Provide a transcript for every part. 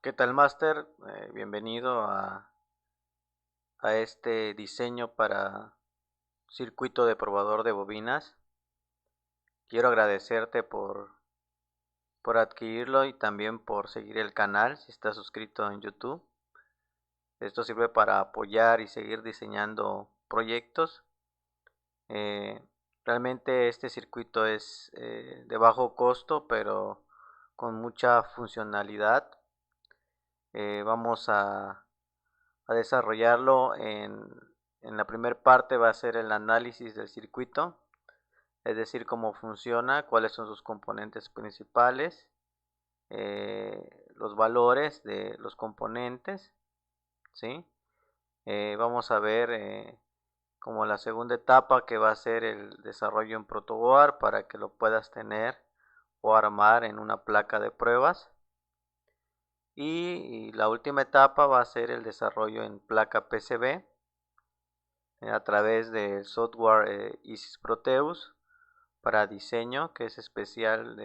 ¿Qué tal, Master? Bienvenido a este diseño para circuito de probador de bobinas. Quiero agradecerte por adquirirlo y también por seguir el canal si estás suscrito en YouTube. Esto sirve para apoyar y seguir diseñando proyectos. Eh, Realmente este circuito es de bajo costo, pero con mucha funcionalidad. Vamos a desarrollarlo en la primera parte. Va a ser el análisis del circuito, es decir, cómo funciona, cuáles son sus componentes principales, los valores de los componentes, ¿sí? Vamos a ver como la segunda etapa, que va a ser el desarrollo en protoboard para que lo puedas tener o armar en una placa de pruebas. Y la última etapa va a ser el desarrollo en placa PCB a través del software Isis Proteus para diseño, que es especial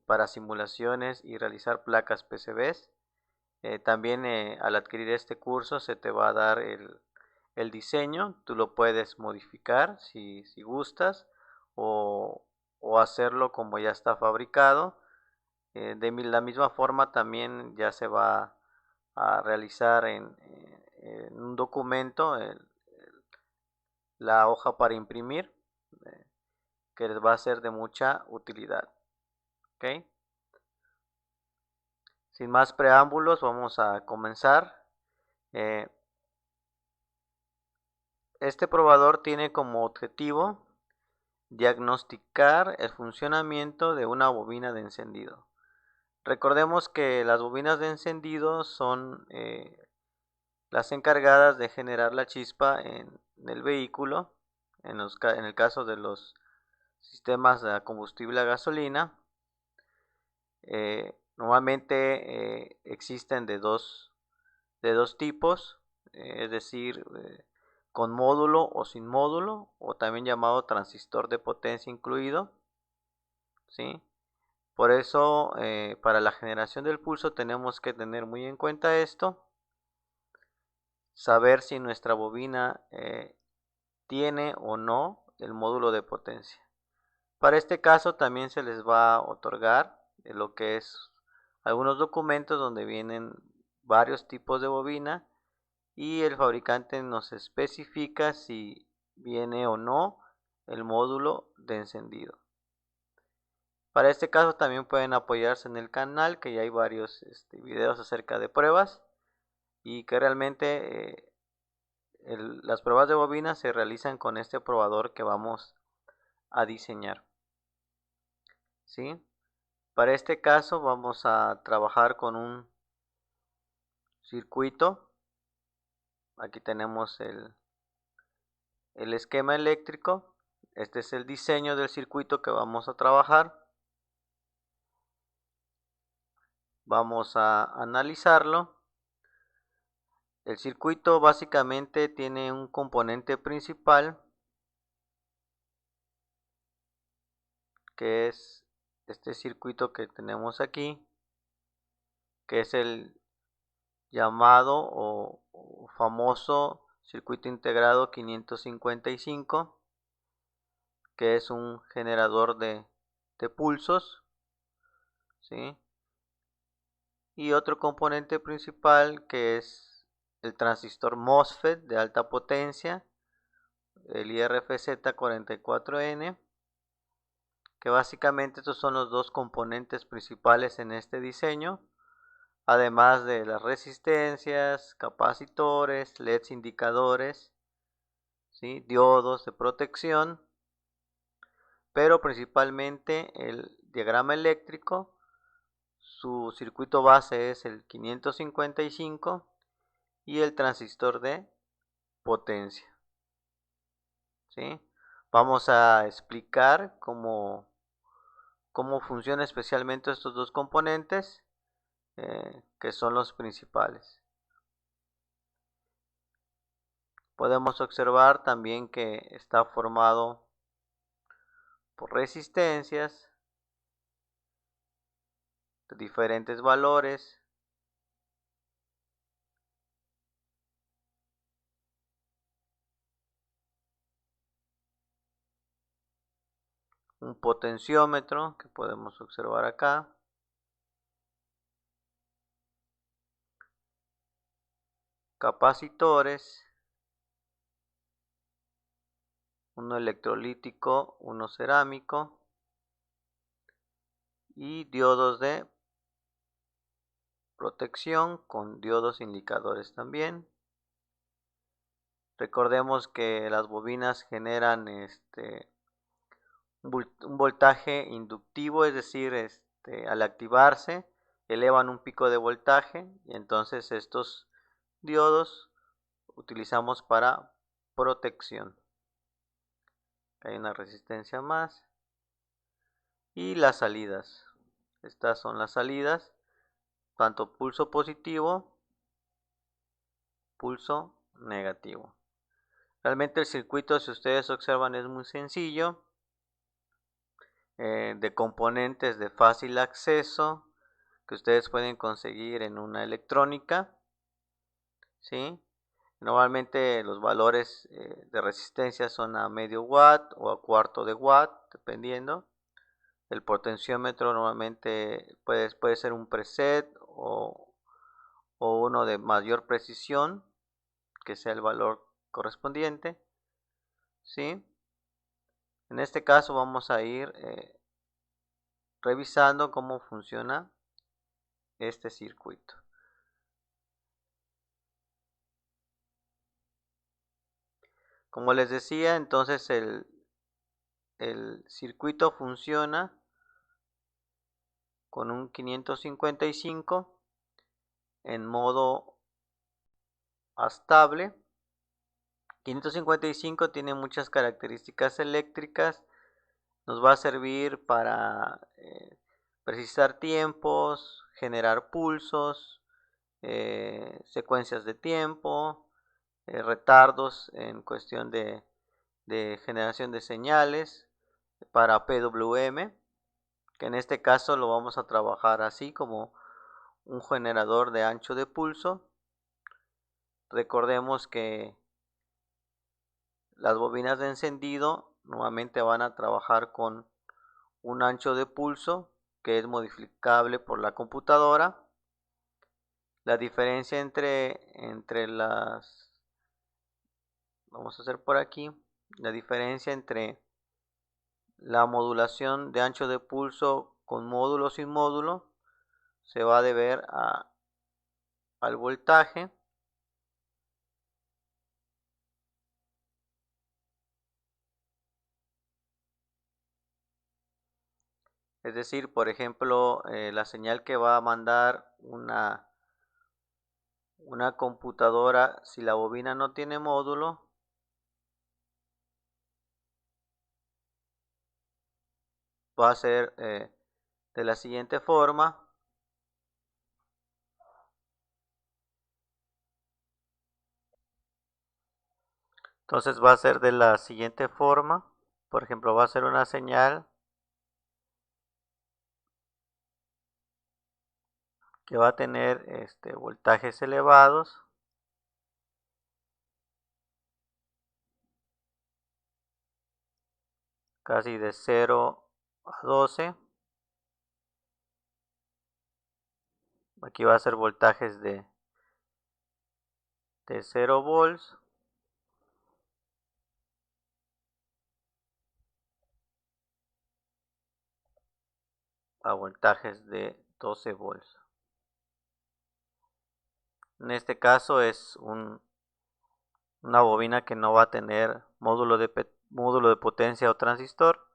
para simulaciones y realizar placas PCBs. También al adquirir este curso se te va a dar el diseño. Tú lo puedes modificar si gustas, o hacerlo como ya está fabricado. De la misma forma también ya se va a realizar en un documento la hoja para imprimir, eh, que les va a ser de mucha utilidad. ¿Ok? Sin más preámbulos, vamos a comenzar. Eh, este probador tiene como objetivo diagnosticar el funcionamiento de una bobina de encendido. Recordemos que las bobinas de encendido son las encargadas de generar la chispa en el vehículo, en el caso de los sistemas de combustible a gasolina. Normalmente existen de dos tipos, es decir, con módulo o sin módulo, o también llamado transistor de potencia incluido, ¿sí? Por eso, para la generación del pulso tenemos que tener muy en cuenta esto, saber si nuestra bobina tiene o no el módulo de potencia. Para este caso también se les va a otorgar lo que es algunos documentos donde vienen varios tipos de bobina y el fabricante nos especifica si viene o no el módulo de encendido. Para este caso también pueden apoyarse en el canal, que ya hay varios videos acerca de pruebas, y que realmente las pruebas de bobina se realizan con este probador que vamos a diseñar, ¿sí? Para este caso vamos a trabajar con un circuito. Aquí tenemos el esquema eléctrico. Este es el diseño del circuito que vamos a trabajar. Vamos a analizarlo. El circuito básicamente tiene un componente principal, que es este circuito que tenemos aquí, que es el llamado o famoso circuito integrado 555, que es un generador de pulsos, ¿sí? Y otro componente principal, que es el transistor MOSFET de alta potencia, el IRFZ44N, que básicamente estos son los dos componentes principales en este diseño, además de las resistencias, capacitores, LEDs indicadores, ¿sí? Diodos de protección, pero principalmente el diagrama eléctrico. Su circuito base es el 555 y el transistor de potencia, ¿sí? Vamos a explicar cómo funciona especialmente estos dos componentes, que son los principales. Podemos observar también que está formado por resistencias de diferentes valores, un potenciómetro que podemos observar acá, capacitores, uno electrolítico, uno cerámico y diodos de protección con diodos indicadores también. Recordemos que las bobinas generan un voltaje inductivo, es decir, al activarse elevan un pico de voltaje y entonces estos diodos utilizamos para protección. Hay una resistencia más y las salidas. Estas son las salidas, tanto pulso positivo, pulso negativo. Realmente el circuito, si ustedes observan, es muy sencillo, de componentes de fácil acceso que ustedes pueden conseguir en una electrónica, ¿sí? Normalmente los valores de resistencia son a medio watt o a cuarto de watt, dependiendo. El potenciómetro normalmente puede ser un preset o uno de mayor precisión, que sea el valor correspondiente, ¿sí? En este caso vamos a ir revisando cómo funciona este circuito. Como les decía, entonces el circuito funciona con un 555 en modo estable. 555 tiene muchas características eléctricas, nos va a servir para precisar tiempos, generar pulsos, secuencias de tiempo, retardos en cuestión de generación de señales para PWM, que en este caso lo vamos a trabajar así como un generador de ancho de pulso. Recordemos que las bobinas de encendido nuevamente van a trabajar con un ancho de pulso que es modificable por la computadora. La diferencia entre las, vamos a hacer por aquí, la diferencia entre la modulación de ancho de pulso con módulo o sin módulo se va a deber al voltaje. Es decir, por ejemplo, la señal que va a mandar una computadora, si la bobina no tiene módulo, va a ser de la siguiente forma. Entonces va a ser de la siguiente forma. Por ejemplo, va a ser una señal que va a tener voltajes elevados. Casi de 0 a 12. Aquí va a ser voltajes de 0 volts a voltajes de 12 volts. En este caso es una bobina que no va a tener módulo de potencia o transistor.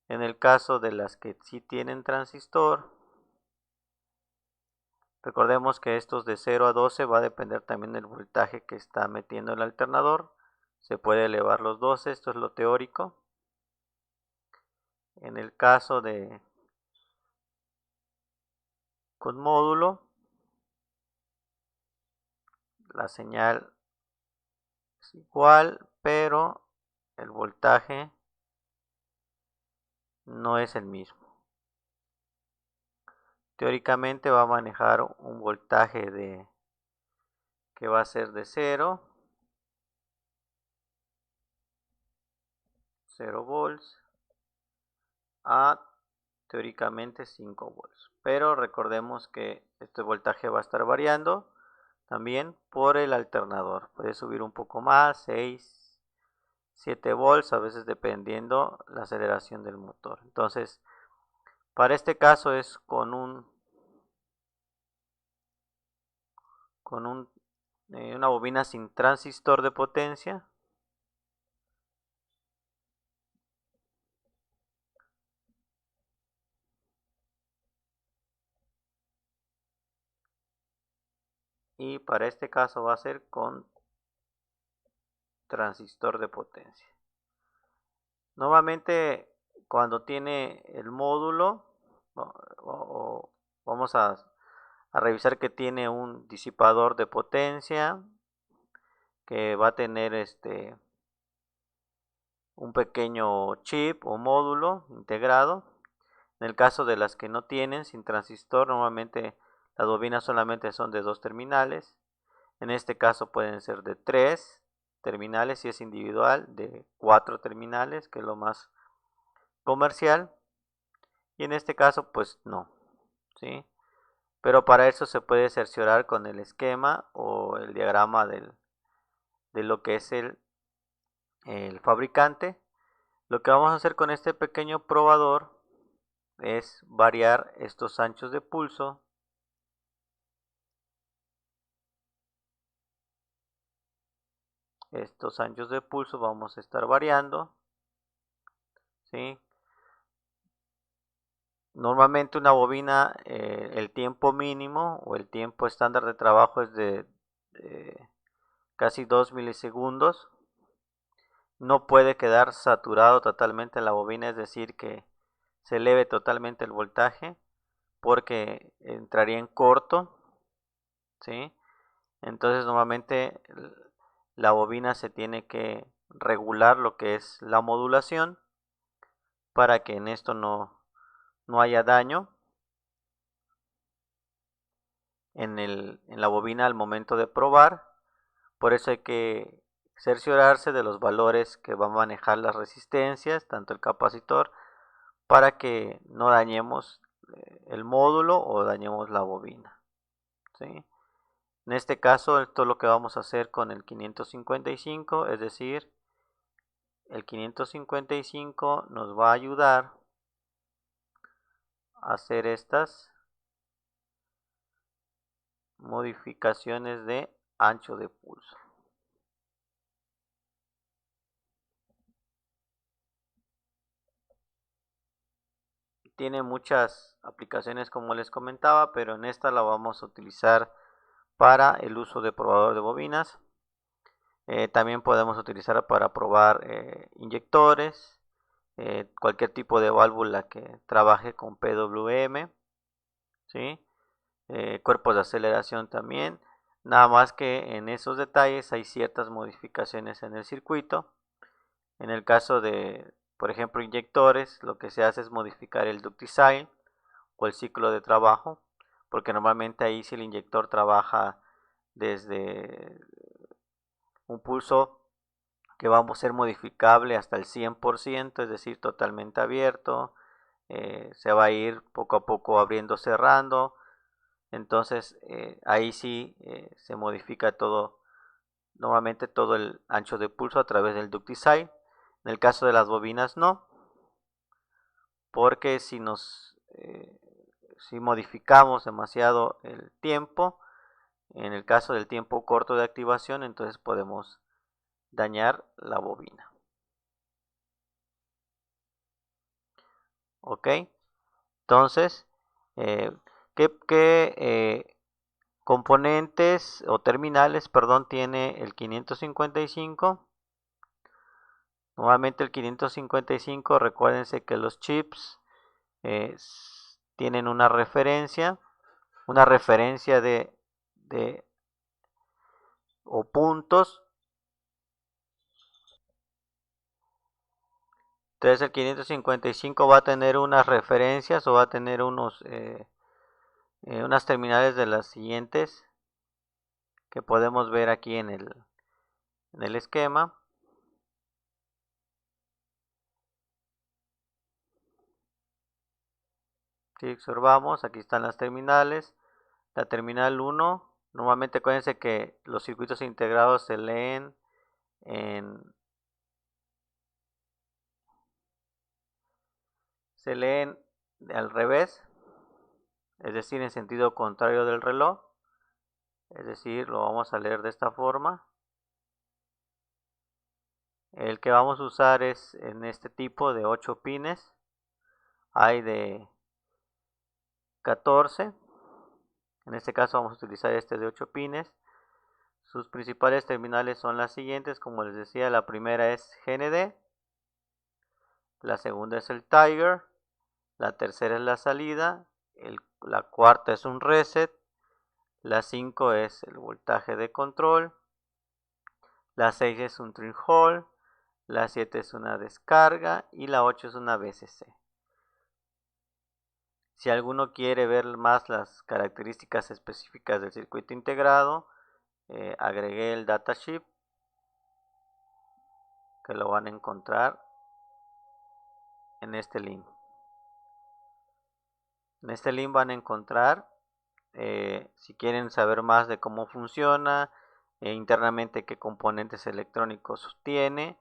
En el caso de las que sí tienen transistor, recordemos que estos de 0 a 12 va a depender también del voltaje que está metiendo el alternador. Se puede elevar los 12, esto es lo teórico. En el caso de con módulo, la señal es igual, pero el voltaje no es el mismo. Teóricamente va a manejar un voltaje que va a ser de 0 volts, a teóricamente 5 volts, pero recordemos que este voltaje va a estar variando también por el alternador. Puede subir un poco más, 6, 7 volts, a veces dependiendo la aceleración del motor. Entonces, para este caso es con una bobina sin transistor de potencia. Y para este caso va a ser con transistor de potencia. Nuevamente, cuando tiene el módulo, vamos a revisar que tiene un disipador de potencia, que va a tener un pequeño chip o módulo integrado. En el caso de las que no tienen sin transistor, normalmente las bobinas solamente son de 2 terminales. En este caso pueden ser de 3 terminales si es individual, de 4 terminales, que es lo más comercial. Y en este caso pues no, ¿sí? Pero para eso se puede cerciorar con el esquema o el diagrama de lo que es el fabricante. Lo que vamos a hacer con este pequeño probador es variar estos anchos de pulso. Estos anchos de pulso vamos a estar variando, ¿sí? Normalmente una bobina, el tiempo mínimo o el tiempo estándar de trabajo es de casi 2 milisegundos. No puede quedar saturado totalmente la bobina, es decir, que se eleve totalmente el voltaje, porque entraría en corto, ¿sí? Entonces normalmente la bobina se tiene que regular lo que es la modulación para que en esto no haya daño en la bobina al momento de probar. Por eso hay que cerciorarse de los valores que va a manejar las resistencias, tanto el capacitor, para que no dañemos el módulo o dañemos la bobina, ¿sí? En este caso, esto es lo que vamos a hacer con el 555, es decir, el 555 nos va a ayudar a hacer estas modificaciones de ancho de pulso. Tiene muchas aplicaciones como les comentaba, pero en esta la vamos a utilizar para el uso de probador de bobinas. También podemos utilizar para probar inyectores, cualquier tipo de válvula que trabaje con PWM, ¿sí? Cuerpos de aceleración también. Nada más que en esos detalles hay ciertas modificaciones en el circuito. En el caso de, por ejemplo, inyectores, lo que se hace es modificar el duct design o el ciclo de trabajo, porque normalmente ahí si el inyector trabaja desde un pulso que va a ser modificable hasta el 100%, es decir, totalmente abierto, se va a ir poco a poco abriendo, cerrando. Entonces ahí sí se modifica todo, normalmente todo el ancho de pulso a través del duct design. En el caso de las bobinas no, porque si modificamos demasiado el tiempo, en el caso del tiempo corto de activación, entonces podemos dañar la bobina. ¿Ok? Entonces, eh, ¿qué componentes o terminales, perdón, tiene el 555? Nuevamente el 555, recuérdense que los chips eh, tienen una referencia de o puntos. Entonces el 555 va a tener unas referencias o va a tener unas terminales de las siguientes que podemos ver aquí en el esquema. Si observamos, aquí están las terminales. La terminal 1, normalmente acuérdense que los circuitos integrados se leen al revés, es decir, en sentido contrario del reloj. Es decir, lo vamos a leer de esta forma. El que vamos a usar es en este tipo de 8 pines. Hay de 14. En este caso vamos a utilizar este de 8 pines. Sus principales terminales son las siguientes. Como les decía, la primera es GND. La segunda es el Tiger. La tercera es la salida. La cuarta es un reset. La 5 es el voltaje de control. La 6 es un trim hold. La 7 es una descarga. Y la 8 es una VCC. Si alguno quiere ver más las características específicas del circuito integrado, agregué el datasheet, que lo van a encontrar en este link. En este link van a encontrar, si quieren saber más de cómo funciona, internamente qué componentes electrónicos tiene,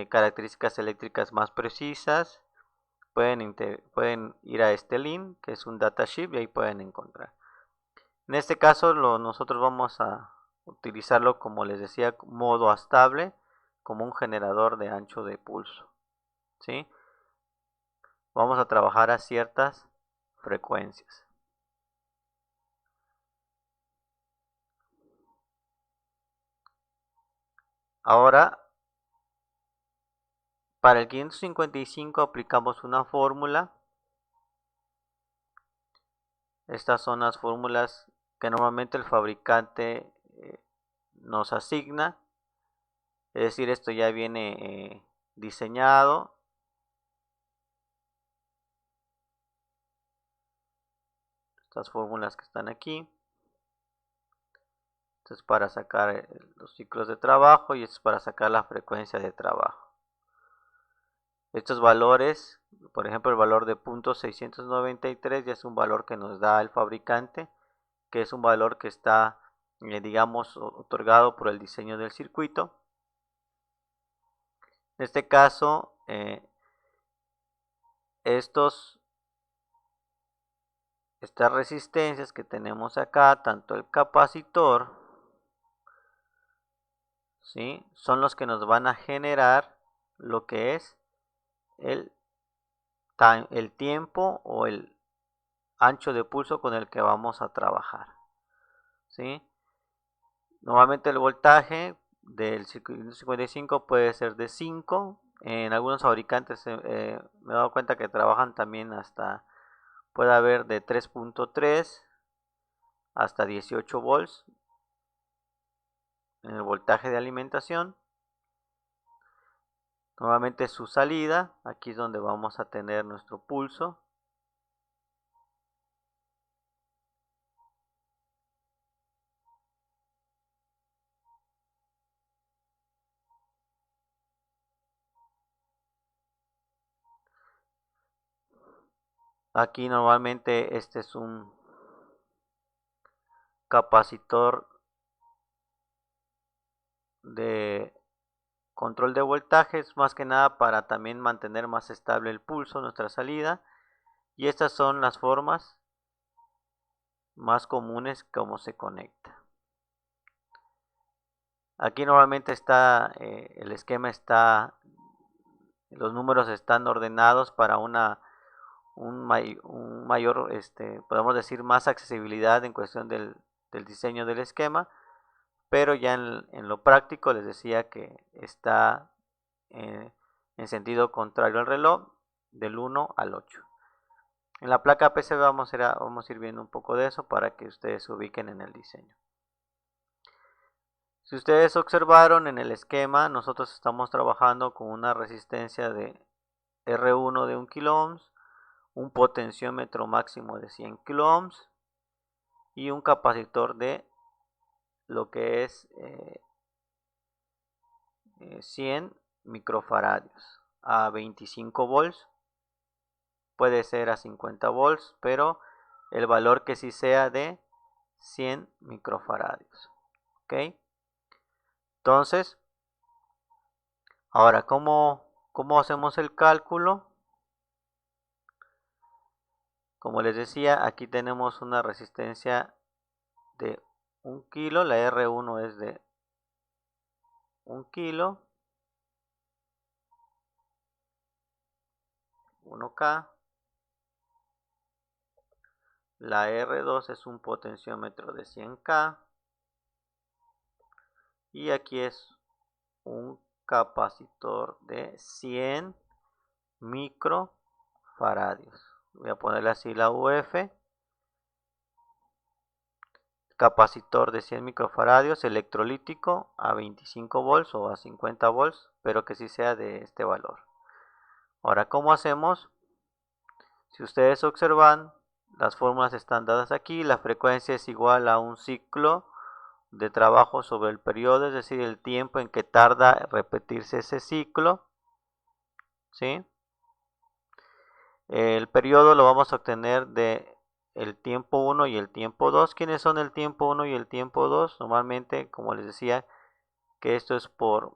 características eléctricas más precisas, pueden ir a este link, que es un datasheet, y ahí pueden encontrar. En este caso nosotros vamos a utilizarlo, como les decía, modo estable, como un generador de ancho de pulso, ¿sí? Vamos a trabajar a ciertas frecuencias. Ahora, para el 555 aplicamos una fórmula. Estas son las fórmulas que normalmente el fabricante nos asigna. Es decir, esto ya viene diseñado. Estas fórmulas que están aquí. Esto es para sacar los ciclos de trabajo y esto es para sacar la frecuencia de trabajo. Estos valores, por ejemplo el valor de .693 ya es un valor que nos da el fabricante, que es un valor que está, digamos, otorgado por el diseño del circuito. En este caso, estas resistencias que tenemos acá, tanto el capacitor, ¿sí?, son los que nos van a generar lo que es el tiempo o el ancho de pulso con el que vamos a trabajar, ¿sí? Normalmente el voltaje del 55 puede ser de 5. En algunos fabricantes me he dado cuenta que trabajan también hasta, puede haber de 3.3 hasta 18 volts en el voltaje de alimentación. Nuevamente su salida, aquí es donde vamos a tener nuestro pulso. Aquí normalmente este es un capacitor de control de voltajes, más que nada para también mantener más estable el pulso, nuestra salida. Y estas son las formas más comunes como se conecta. Aquí normalmente está, el esquema está, los números están ordenados para un mayor, podemos decir, más accesibilidad en cuestión del diseño del esquema, pero ya en lo práctico les decía que está en sentido contrario al reloj, del 1 al 8. En la placa PCB vamos a ir viendo un poco de eso para que ustedes se ubiquen en el diseño. Si ustedes observaron en el esquema, nosotros estamos trabajando con una resistencia de R1 de 1 kΩ, un potenciómetro máximo de 100 kΩ y un capacitor de lo que es 100 microfaradios a 25 volts puede ser a 50 volts, pero el valor que sí sea de 100 microfaradios. ¿Ok? Entonces, ahora, ¿cómo hacemos el cálculo? Como les decía, aquí tenemos una resistencia de 1 kilo, la R1 es de 1 kilo, 1K. La R2 es un potenciómetro de 100K. Y aquí es un capacitor de 100 microfaradios. Voy a ponerle así la UF. Capacitor de 100 microfaradios, electrolítico a 25 volts o a 50 volts, pero que sí sea de este valor. Ahora, ¿cómo hacemos? Si ustedes observan, las fórmulas están dadas aquí. La frecuencia es igual a un ciclo de trabajo sobre el periodo, es decir, el tiempo en que tarda repetirse ese ciclo. ¿Sí? El periodo lo vamos a obtener de el tiempo 1 y el tiempo 2. ¿Quiénes son el tiempo 1 y el tiempo 2? Normalmente, como les decía, que esto es por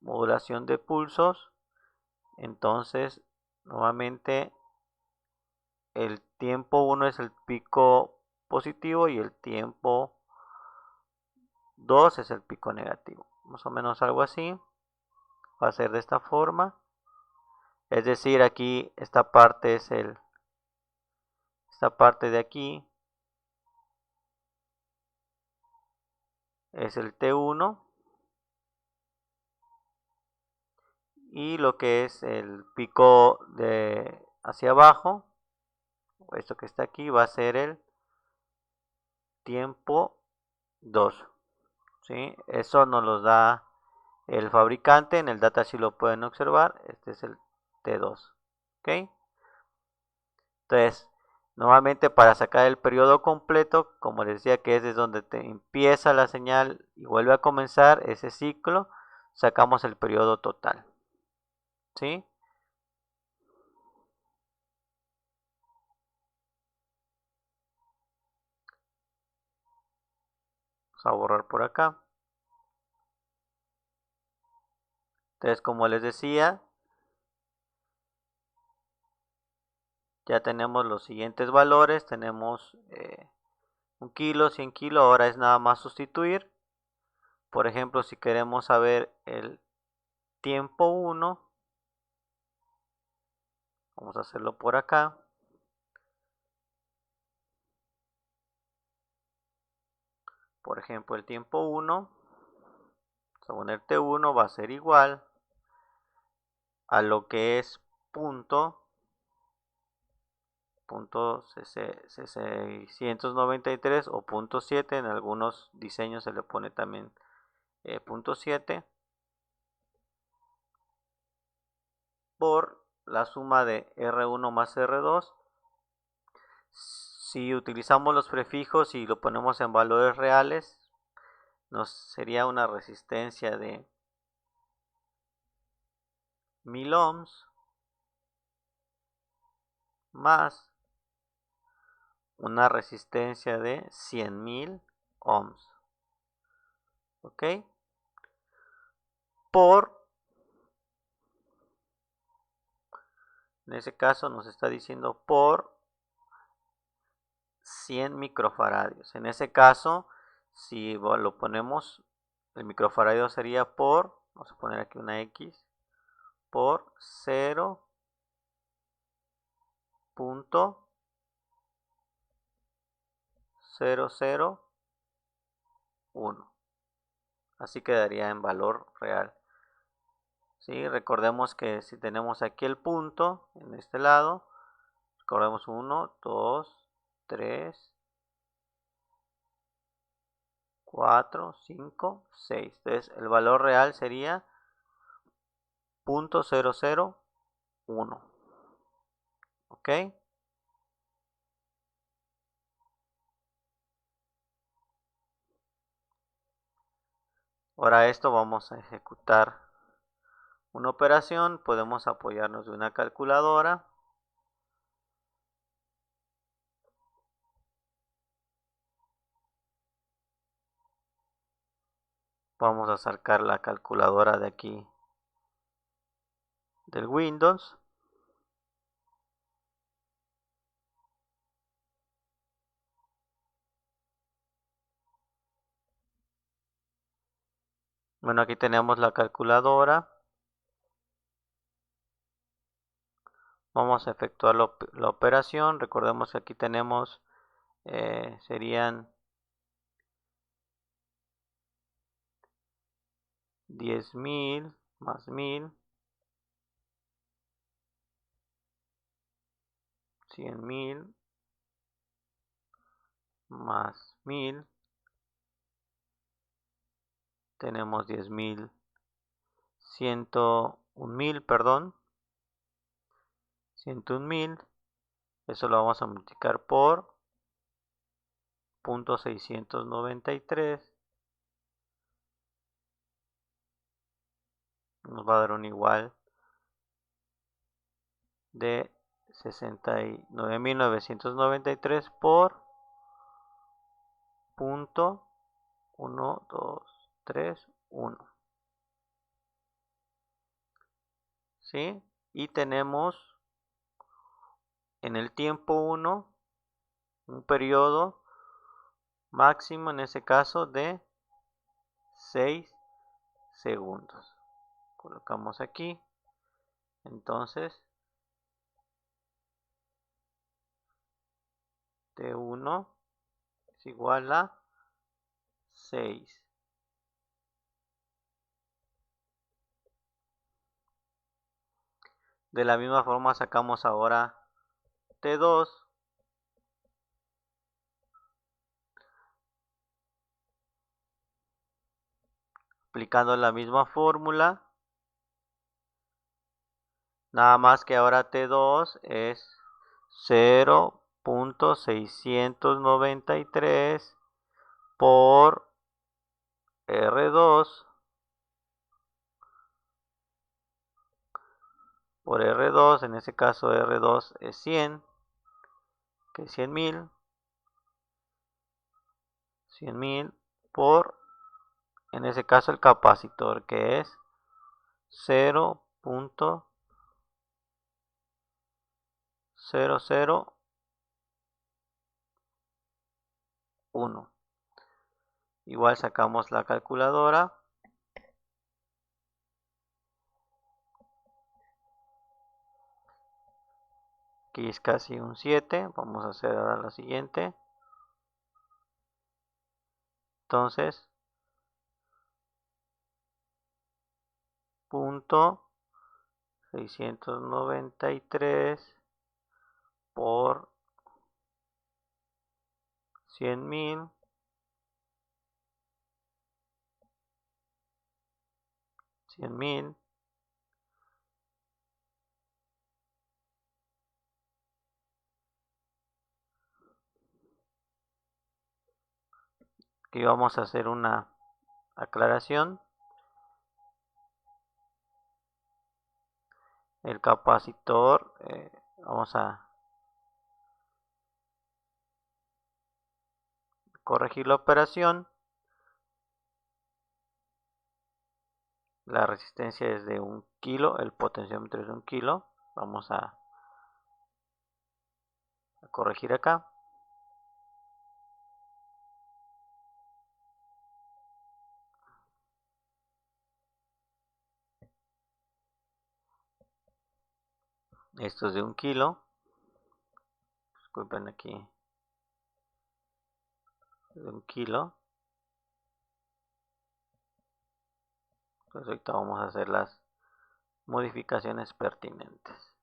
modulación de pulsos. Entonces, normalmente el tiempo 1 es el pico positivo y el tiempo 2 es el pico negativo. Más o menos algo así. Va a ser de esta forma. Es decir, aquí esta parte es esta parte de aquí es el T1 y lo que es el pico de hacia abajo, esto que está aquí va a ser el tiempo 2. ¿Sí? Eso nos lo da el fabricante, en el datasheet lo pueden observar, este es el T2. ¿Ok? Entonces, nuevamente para sacar el periodo completo, como les decía que es desde donde te empieza la señal y vuelve a comenzar ese ciclo, sacamos el periodo total. ¿Sí? Vamos a borrar por acá. Entonces, como les decía, ya tenemos los siguientes valores. Tenemos 1 kilo, 100 kilos. Ahora es nada más sustituir. Por ejemplo, si queremos saber el tiempo 1, vamos a hacerlo por acá. Por ejemplo, el tiempo 1, vamos a poner T1, va a ser igual a lo que es punto 693 o punto 7. En algunos diseños se le pone también punto 7 por la suma de R1 más R2. Si utilizamos los prefijos y lo ponemos en valores reales, nos sería una resistencia de 1000 ohms más una resistencia de 100.000 ohms. ¿Ok? En ese caso nos está diciendo por 100 microfaradios. En ese caso, si lo ponemos, el microfaradio sería por, vamos a poner aquí una X, por 0.001. Así quedaría en valor real. ¿Sí? Recordemos que si tenemos aquí el punto en este lado, recordemos 1, 2, 3, 4, 5, 6. Entonces el valor real sería 0.001. ¿Ok? Ahora esto vamos a ejecutar una operación. Podemos apoyarnos de una calculadora. Vamos a sacar la calculadora de aquí del Windows. Bueno, aquí tenemos la calculadora. Vamos a efectuar la operación. Recordemos que aquí tenemos, serían 10.000 más 1.000, 100.000 más 1.000. Tenemos 10.000, 101.000, perdón, 101.000. Eso lo vamos a multiplicar por 0.693. Nos va a dar un igual de 69.993 por 0.1231. ¿Sí? Y tenemos en el tiempo 1 un periodo máximo, en ese caso, de 6 segundos. Colocamos aquí. Entonces, T1 es igual a 6. De la misma forma sacamos ahora T2. Aplicando la misma fórmula. Nada más que ahora T2 es 0.693 por R2 por R2, en ese caso R2 es 100, que es 100.000, 100.000 por, en ese caso, el capacitor, que es 0.001. Igual sacamos la calculadora. Aquí es casi un 7. Vamos a hacer ahora la siguiente. Entonces, 0.693 por 100.000, 100.000, aquí vamos a hacer una aclaración. El capacitor, vamos a corregir la operación. La resistencia es de 1 kilo, el potenciómetro es de 1 kilo. Vamos a corregir acá. Esto es de 1 kilo. Disculpen aquí. De 1 kilo. Entonces ahorita vamos a hacer las modificaciones pertinentes.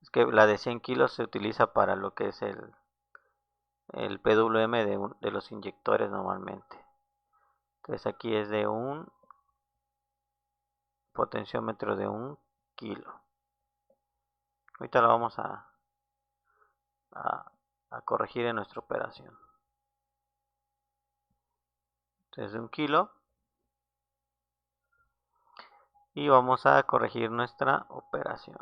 Es que la de 100 kilos se utiliza para lo que es el PWM de los inyectores normalmente. Entonces aquí es de un potenciómetro de 1 kilo. Ahorita lo vamos a corregir en nuestra operación. Entonces de 1 kilo. Y vamos a corregir nuestra operación.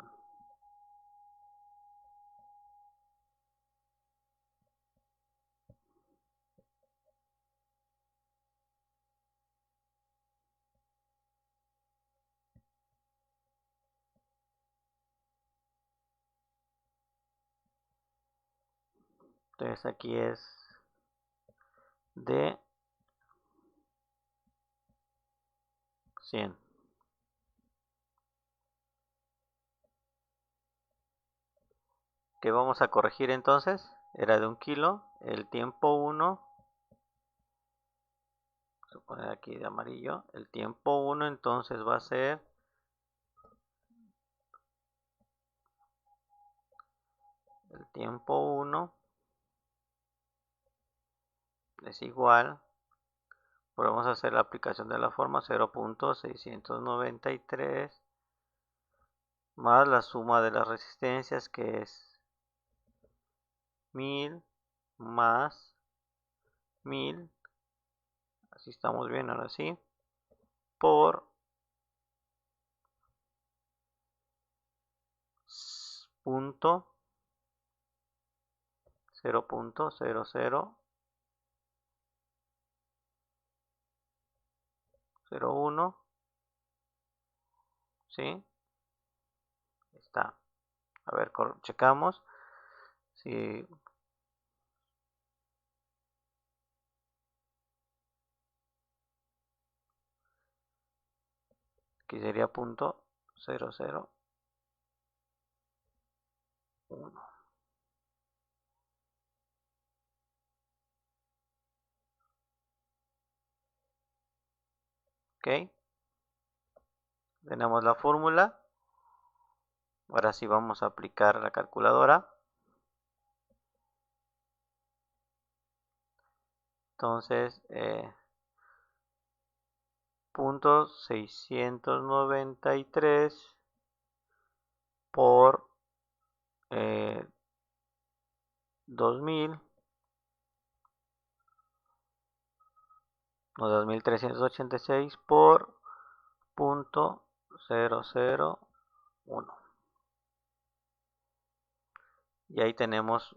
Entonces aquí es de 100. ¿Qué vamos a corregir entonces? Era de 1 kilo. El tiempo 1, vamos a poner aquí de amarillo. El tiempo 1 entonces va a ser el tiempo 1 es igual, podemos hacer la aplicación de la forma 0.693 más la suma de las resistencias, que es 1000 más 1000, así estamos bien ahora sí, por punto 0.0001, ¿sí? Está. A ver, checamos si aquí sería punto 001. Ok, tenemos la fórmula. Ahora sí vamos a aplicar la calculadora. Entonces, punto 693 por 2000 o 2386 por punto 001. Y ahí tenemos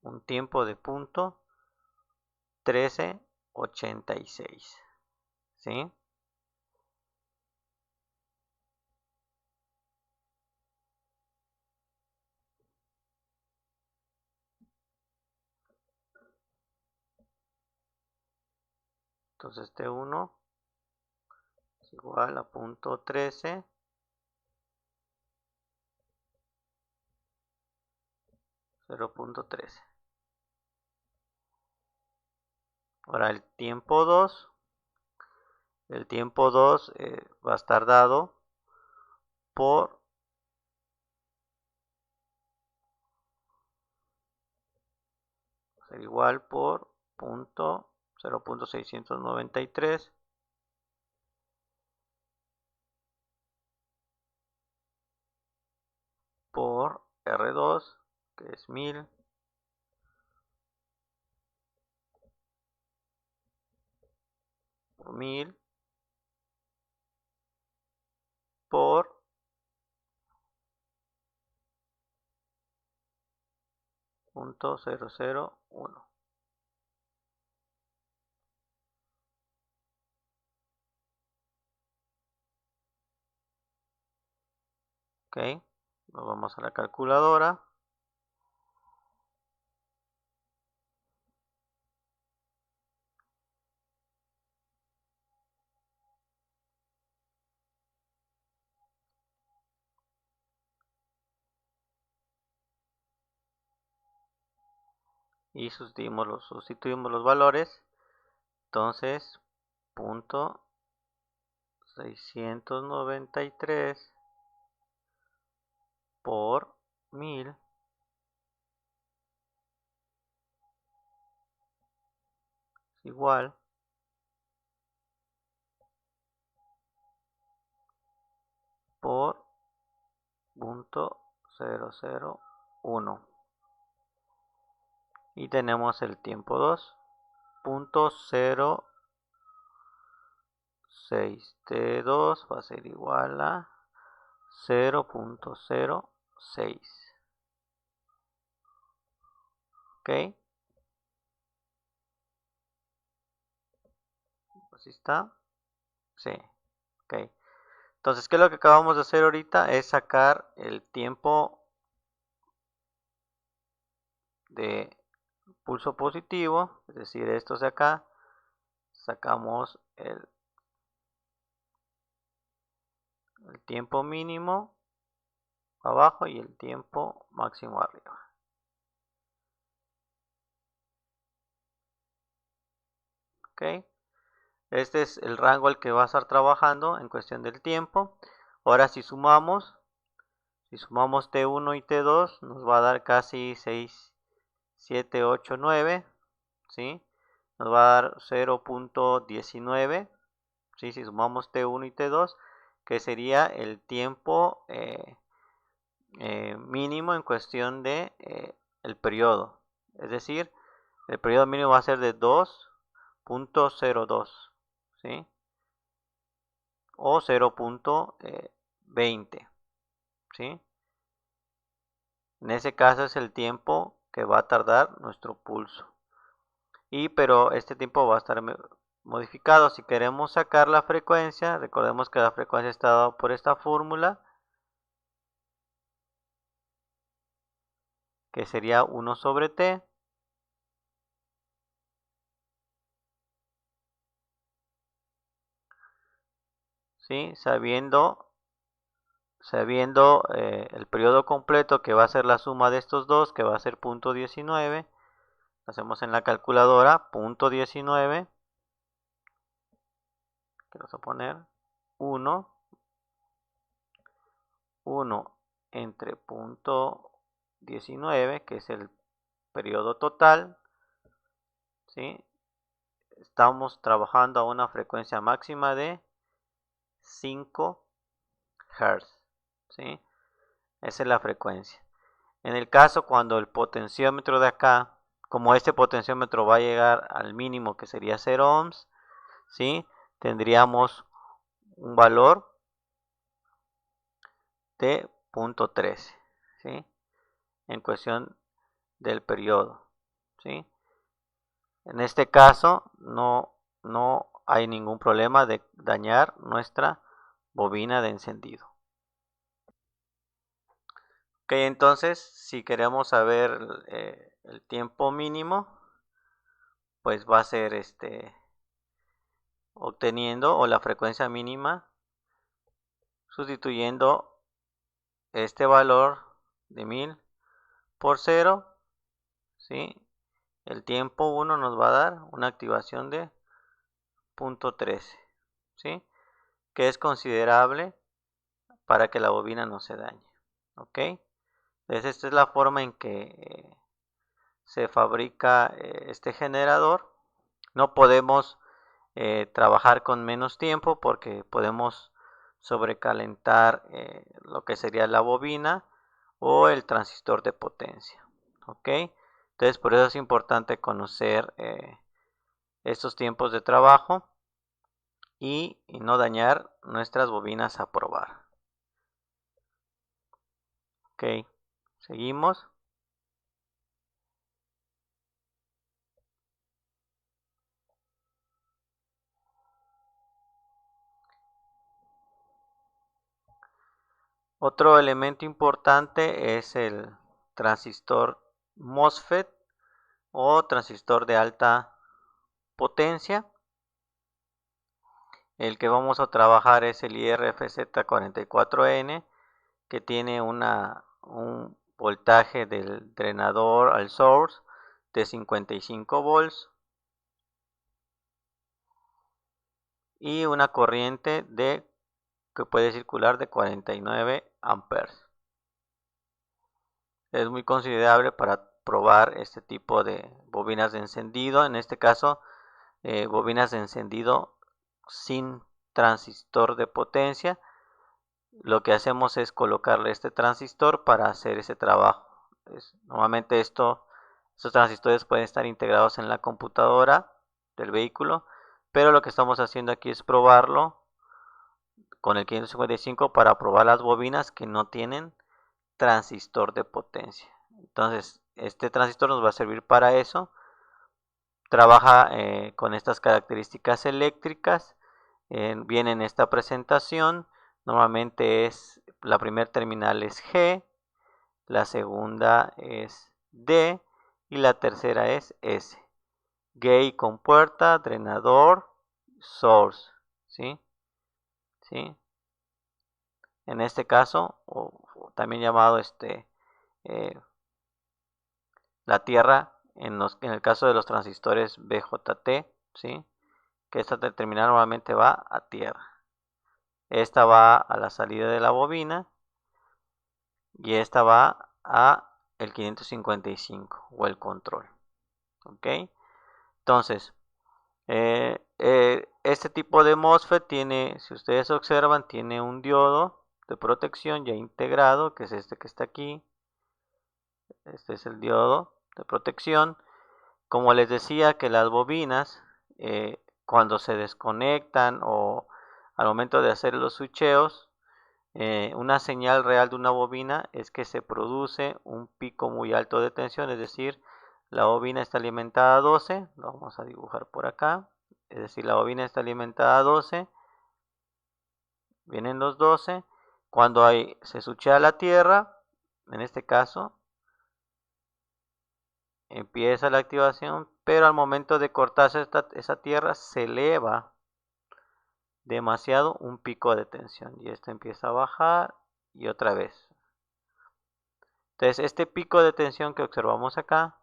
un tiempo de punto 1386. ¿Sí? Entonces T1 es igual a punto 13 0.13. Ahora el tiempo 2 va a estar dado por ser igual por punto 0.693 por R2, que es 1000 por 1000 por punto 001. Ok, nos vamos a la calculadora. Y sustituimos los valores. Entonces, punto 693 por 1000 es igual por punto 001. Y tenemos el tiempo 2, punto 06 T2 va a ser igual a 0.06. ¿Ok? Así está. Sí. Ok. Entonces, ¿qué es lo que acabamos de hacer ahorita? Es sacar el tiempo de pulso positivo, es decir, estos de acá, sacamos el tiempo mínimo abajo y el tiempo máximo arriba. Ok, este es el rango al que va a estar trabajando en cuestión del tiempo. Ahora si sumamos T1 y T2 nos va a dar casi 6, 7, 8, 9, ¿sí? Nos va a dar 0.19, ¿sí? Si sumamos T1 y T2, que sería el tiempo mínimo en cuestión de el periodo. Es decir, el periodo mínimo va a ser de 2.02, ¿sí? O 0.20, ¿sí? En ese caso es el tiempo que va a tardar nuestro pulso. Pero este tiempo va a estar modificado. Si queremos sacar la frecuencia, recordemos que la frecuencia está dada por esta fórmula, que sería 1 sobre t. ¿Sí? Sabiendo el periodo completo, que va a ser la suma de estos dos, que va a ser 0.19, hacemos en la calculadora 0.19, que vamos a poner 1 entre 0.19, que es el periodo total, ¿sí? Estamos trabajando a una frecuencia máxima de 5 Hz, ¿sí? Esa es la frecuencia. En el caso cuando el potenciómetro de acá, como este potenciómetro va a llegar al mínimo, que sería 0 ohms, ¿sí? Tendríamos un valor de 0.13, ¿sí? En cuestión del periodo, ¿sí? En este caso no hay ningún problema de dañar nuestra bobina de encendido. Ok, entonces si queremos saber el tiempo mínimo, pues va a ser obteniendo, o la frecuencia mínima, sustituyendo este valor de 1000 por 0, ¿sí? El tiempo 1 nos va a dar una activación de 0.13, ¿sí? Que es considerable para que la bobina no se dañe. ¿Ok? Entonces esta es la forma en que se fabrica este generador. No podemos trabajar con menos tiempo porque podemos sobrecalentar lo que sería la bobina o el transistor de potencia. ¿Ok? Entonces por eso es importante conocer estos tiempos de trabajo y no dañar nuestras bobinas a probar. Ok, seguimos. Otro elemento importante es el transistor MOSFET o transistor de alta potencia. El que vamos a trabajar es el IRFZ44N, que tiene un voltaje del drenador al source de 55 volts y una corriente que puede circular de 49 amperes. Es muy considerable para probar este tipo de bobinas de encendido, en este caso bobinas de encendido sin transistor de potencia. Lo que hacemos es colocarle este transistor para hacer ese trabajo. Normalmente estos transistores pueden estar integrados en la computadora del vehículo, pero lo que estamos haciendo aquí es probarlo con el 555 para probar las bobinas que no tienen transistor de potencia. Entonces este transistor nos va a servir para eso. Trabaja con estas características eléctricas. Viene en esta presentación. Normalmente la primera terminal es G, la segunda es D y la tercera es S. Gate con puerta, drenador, source, ¿sí? ¿Sí? En este caso, o también llamado eh, la tierra, en el caso de los transistores BJT, ¿sí? Que esta terminal normalmente va a tierra. Esta va a la salida de la bobina y esta va a el 555 o el control. ¿Ok? Entonces, este tipo de MOSFET tiene, si ustedes observan, tiene un diodo de protección ya integrado, que es este que está aquí. Este es el diodo de protección. Como les decía, que las bobinas, cuando se desconectan o al momento de hacer los switcheos, una señal real de una bobina es que se produce un pico muy alto de tensión, es decir, la bobina está alimentada a 12, lo vamos a dibujar por acá, es decir, la bobina está alimentada a 12, vienen los 12, cuando se switchea la tierra, en este caso, empieza la activación, pero al momento de cortarse esa tierra se eleva demasiado un pico de tensión y esto empieza a bajar y otra vez. Entonces este pico de tensión que observamos acá,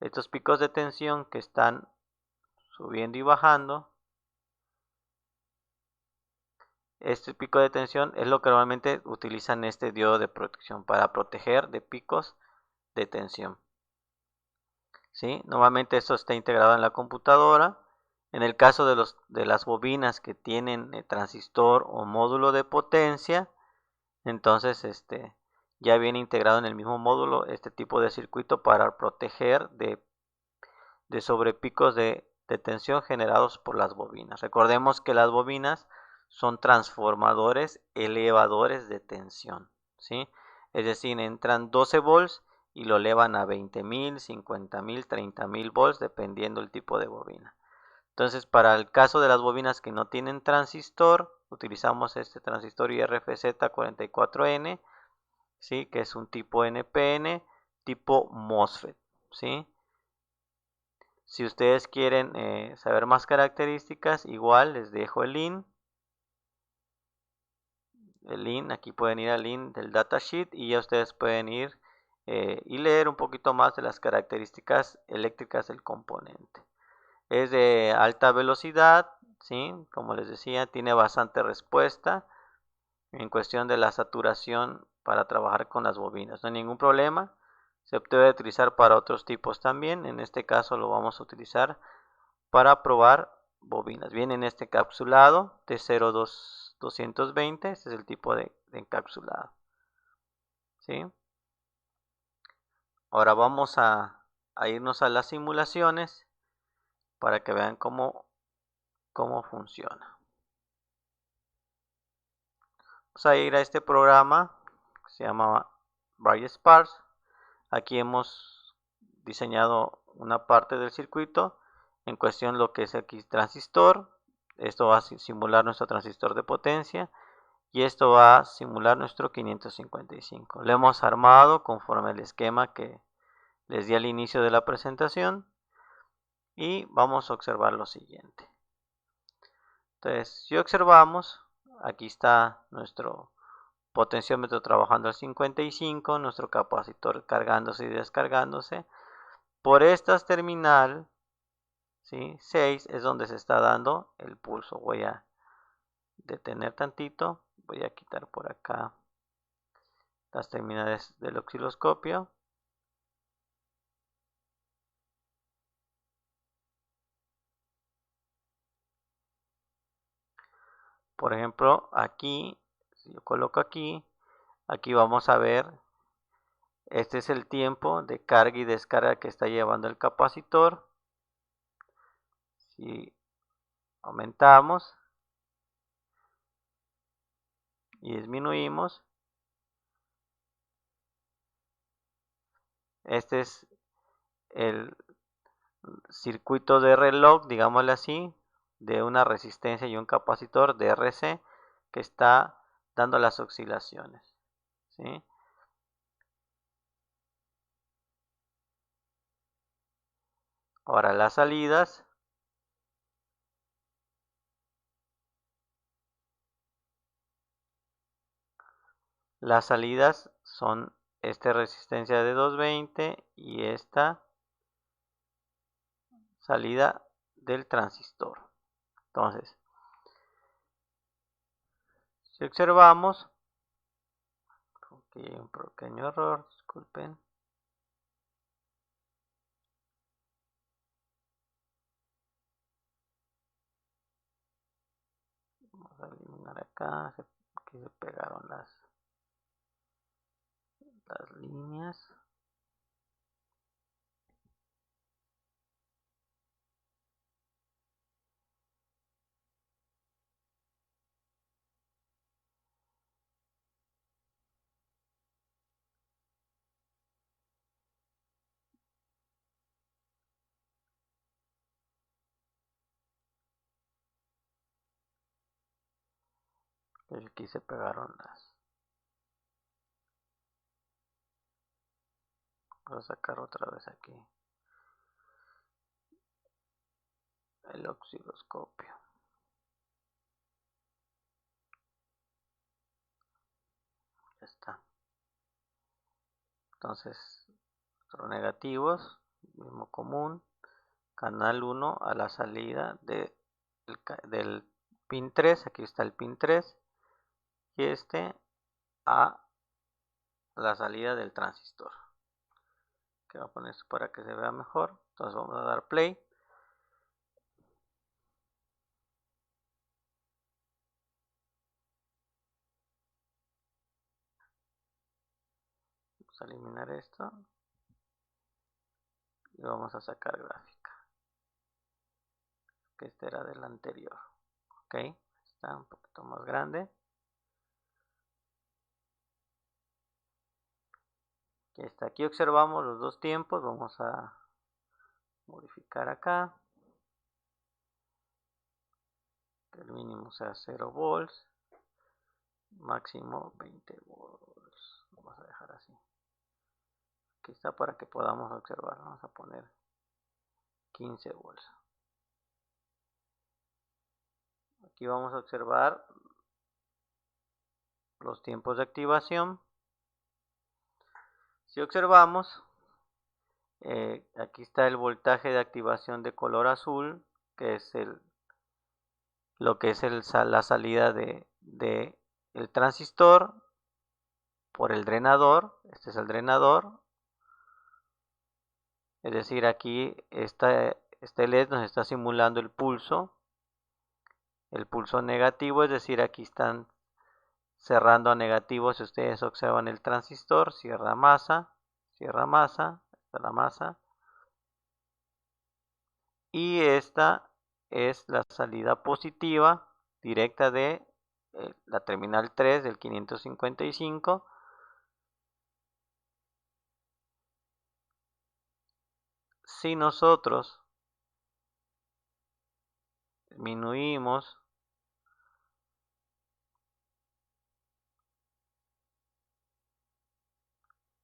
estos picos de tensión que están subiendo y bajando, este pico de tensión es lo que normalmente utilizan este diodo de protección para proteger de picos de tensión. ¿Sí? Normalmente esto está integrado en la computadora. En el caso de las bobinas que tienen transistor o módulo de potencia, entonces ya viene integrado en el mismo módulo este tipo de circuito para proteger de sobrepicos de tensión generados por las bobinas. Recordemos que las bobinas son transformadores elevadores de tensión, ¿sí? Es decir, entran 12 volts y lo elevan a 20.000, 50.000, 30.000 volts dependiendo el tipo de bobina. Entonces, para el caso de las bobinas que no tienen transistor, utilizamos este transistor IRFZ44N, ¿sí? Que es un tipo NPN, tipo MOSFET, ¿sí? Si ustedes quieren saber más características, igual les dejo el link. Aquí pueden ir al link del datasheet y ya ustedes pueden ir y leer un poquito más de las características eléctricas del componente. Es de alta velocidad, ¿sí? Como les decía, tiene bastante respuesta en cuestión de la saturación para trabajar con las bobinas. No hay ningún problema. Se puede utilizar para otros tipos también. En este caso lo vamos a utilizar para probar bobinas. Viene en este encapsulado T0220, este es el tipo de encapsulado. ¿Sí? Ahora vamos a irnos a las simulaciones para que vean cómo funciona. Vamos a ir a este programa que se llama Bright Sparse. Aquí hemos diseñado una parte del circuito en cuestión lo que es aquí transistor. Esto va a simular nuestro transistor de potencia y esto va a simular nuestro 555. Lo hemos armado conforme al esquema que les di al inicio de la presentación y vamos a observar lo siguiente. Entonces, si observamos, aquí está nuestro potenciómetro trabajando al 55, nuestro capacitor cargándose y descargándose. Por estas terminal, ¿sí? 6 es donde se está dando el pulso. Voy a detener tantito, voy a quitar por acá las terminales del osciloscopio. Por ejemplo, aquí, si yo coloco aquí vamos a ver, este es el tiempo de carga y descarga que está llevando el capacitor. Si aumentamos y disminuimos, este es el circuito de reloj, digámosle así, de una resistencia y un capacitor de RC que está dando las oscilaciones, ¿sí? Ahora las salidas. Las salidas son esta resistencia de 220 y esta salida del transistor. Entonces, si observamos, aquí hay un pequeño error, disculpen. Vamos a eliminar acá, aquí se pegaron las líneas. Aquí se pegaron las. Voy a sacar otra vez aquí el osciloscopio. Ya está. Entonces, los negativos, mismo común, canal 1 a la salida del pin 3, aquí está el pin 3, y este a la salida del transistor. Que voy a poner esto para que se vea mejor. Entonces vamos a dar play. Vamos a eliminar esto y vamos a sacar gráfica, que este era del anterior. Ok, está un poquito más grande. Ya está, aquí observamos los dos tiempos. Vamos a modificar acá, que el mínimo sea 0 volts, máximo 20 volts. Vamos a dejar así. Aquí está para que podamos observar. Vamos a poner 15 volts. Aquí vamos a observar los tiempos de activación. Si observamos, aquí está el voltaje de activación de color azul, que es lo que es la salida de el transistor por el drenador. Este es el drenador. Es decir, aquí este LED nos está simulando el pulso negativo, es decir, aquí están cerrando a negativo. Si ustedes observan el transistor, cierra masa, cierra la masa, y esta es la salida positiva directa de la terminal 3 del 555. Si nosotros disminuimos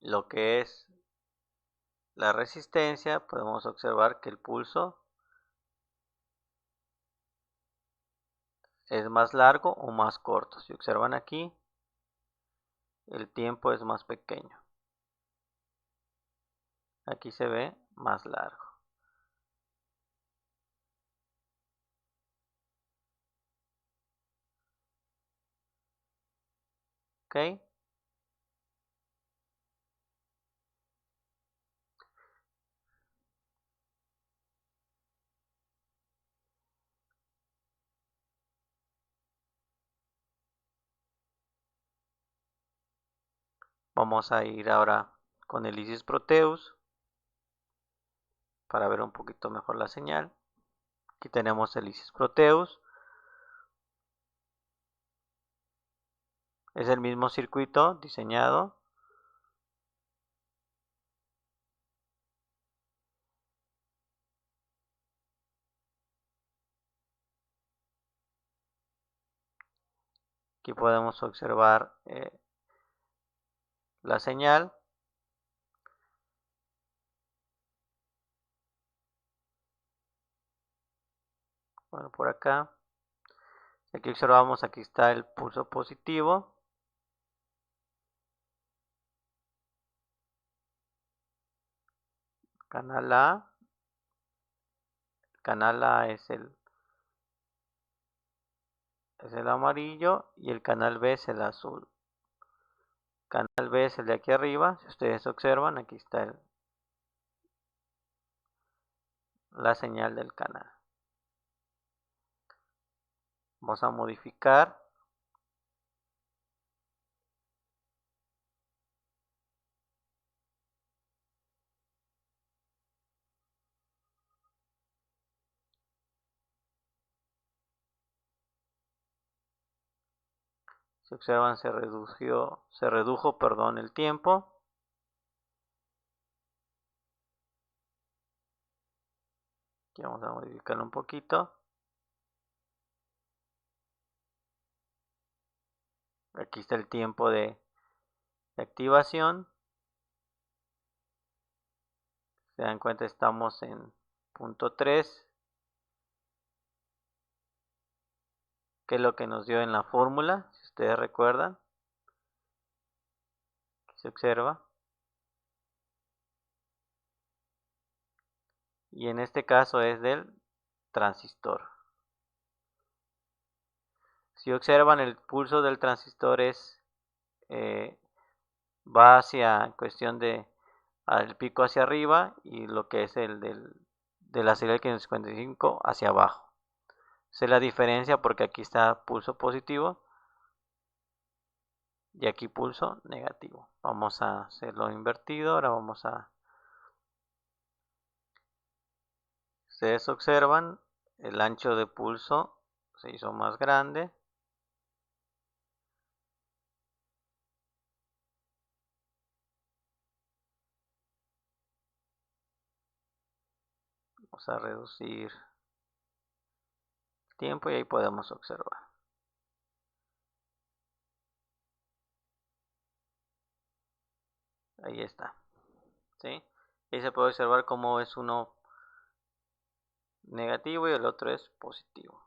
lo que es la resistencia, podemos observar que el pulso es más largo o más corto. Si observan aquí, el tiempo es más pequeño. Aquí se ve más largo. ¿Ok? Vamos a ir ahora con el Isis Proteus para ver un poquito mejor la señal. Aquí tenemos el Isis Proteus. Es el mismo circuito diseñado. Aquí podemos observar la señal. Bueno, por acá. Aquí observamos, aquí está el pulso positivo. Canal A. Canal A es el amarillo y el canal B es el azul. Canal B es el de aquí arriba. Si ustedes observan, aquí está la señal del canal. Vamos a modificar. Si observan, se redujo, perdón, el tiempo. Aquí vamos a modificarlo un poquito. Aquí está el tiempo de activación. Se dan cuenta, estamos en punto 3, que es lo que nos dio en la fórmula, si ustedes recuerdan. Aquí se observa. Y en este caso es del transistor. Si observan, el pulso del transistor va hacia cuestión de al pico hacia arriba y lo que es el de la serie 555 hacia abajo. Esa es la diferencia, porque aquí está pulso positivo y aquí pulso negativo. Vamos a hacerlo invertido. Ahora vamos a... Ustedes observan, el ancho de pulso se hizo más grande. Vamos a reducir el tiempo y ahí podemos observar. Ahí está. ¿Sí? Ahí se puede observar cómo es uno negativo y el otro es positivo.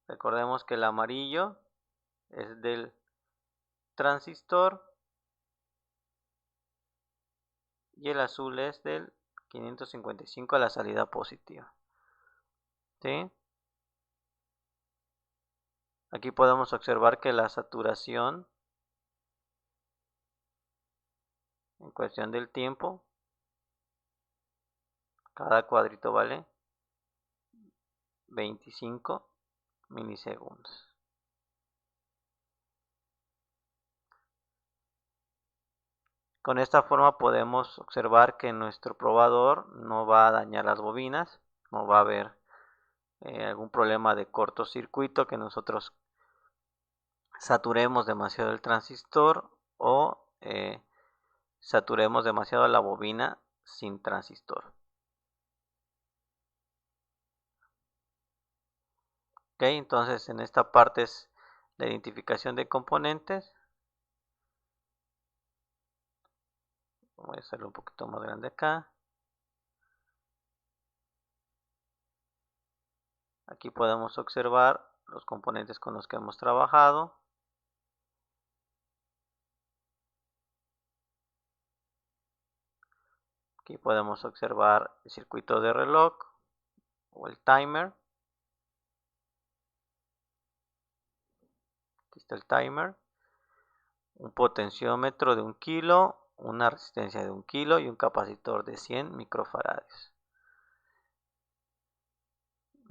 Recordemos que el amarillo es del transistor y el azul es del 555 a la salida positiva. ¿Sí? Aquí podemos observar que la saturación en cuestión del tiempo, cada cuadrito vale 25 milisegundos. Con esta forma podemos observar que nuestro probador no va a dañar las bobinas, no va a haber algún problema de cortocircuito, que nosotros saturemos demasiado el transistor o saturemos demasiado la bobina sin transistor. Ok, entonces en esta parte es la identificación de componentes. Voy a hacerlo un poquito más grande acá. Aquí podemos observar los componentes con los que hemos trabajado. Aquí podemos observar el circuito de reloj o el timer. Aquí está el timer. Un potenciómetro de 1 kilo, una resistencia de 1 kilo y un capacitor de 100 microfarads.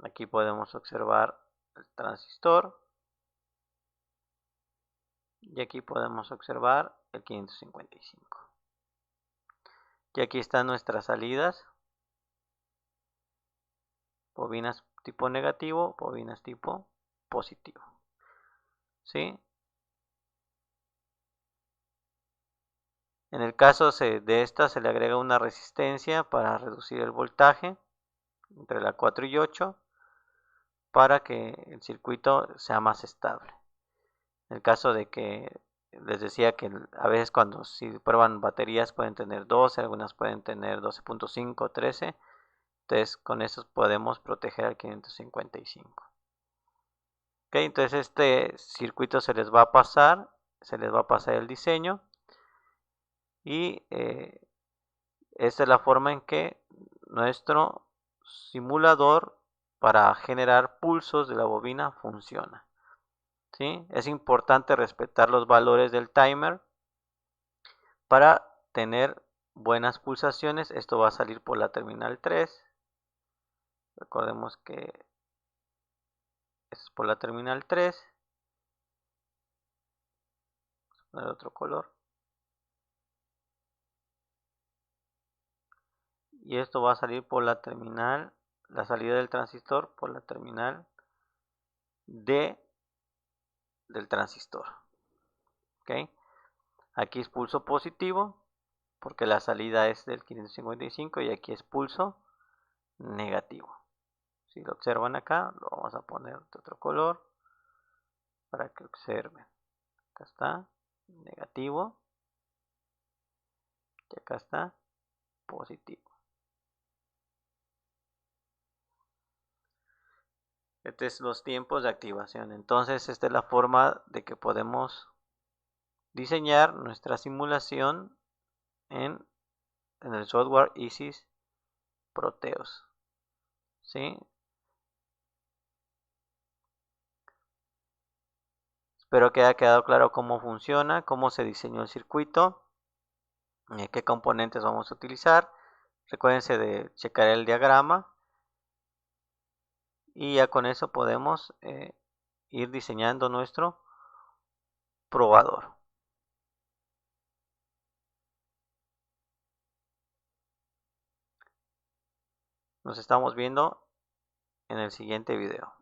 Aquí podemos observar el transistor. Y aquí podemos observar el 555. Y aquí están nuestras salidas. Bobinas tipo negativo, bobinas tipo positivo. ¿Sí? En el caso de esta se le agrega una resistencia para reducir el voltaje entre la 4 y 8 para que el circuito sea más estable. En el caso de que les decía que a veces cuando si prueban baterías pueden tener 12, algunas pueden tener 12.5, 13. Entonces con eso podemos proteger al 555. Ok, entonces este circuito se les va a pasar el diseño y esta es la forma en que nuestro simulador para generar pulsos de la bobina funciona. ¿Sí? Es importante respetar los valores del timer para tener buenas pulsaciones. Esto va a salir por la terminal 3. Recordemos que es por la terminal 3. Vamos a poner otro color. Y esto va a salir por la terminal, la salida del transistor por la terminal D del transistor. ¿Ok? Aquí es pulso positivo porque la salida es del 555 y aquí es pulso negativo. Si lo observan acá, lo vamos a poner de otro color para que observen. Acá está negativo y acá está positivo. Estos son los tiempos de activación. Entonces esta es la forma de que podemos diseñar nuestra simulación en el software ISIS Proteus. ¿Sí? Espero que haya quedado claro cómo funciona, cómo se diseñó el circuito, qué componentes vamos a utilizar. Recuérdense de checar el diagrama y ya con eso podemos ir diseñando nuestro probador. Nos estamos viendo en el siguiente video.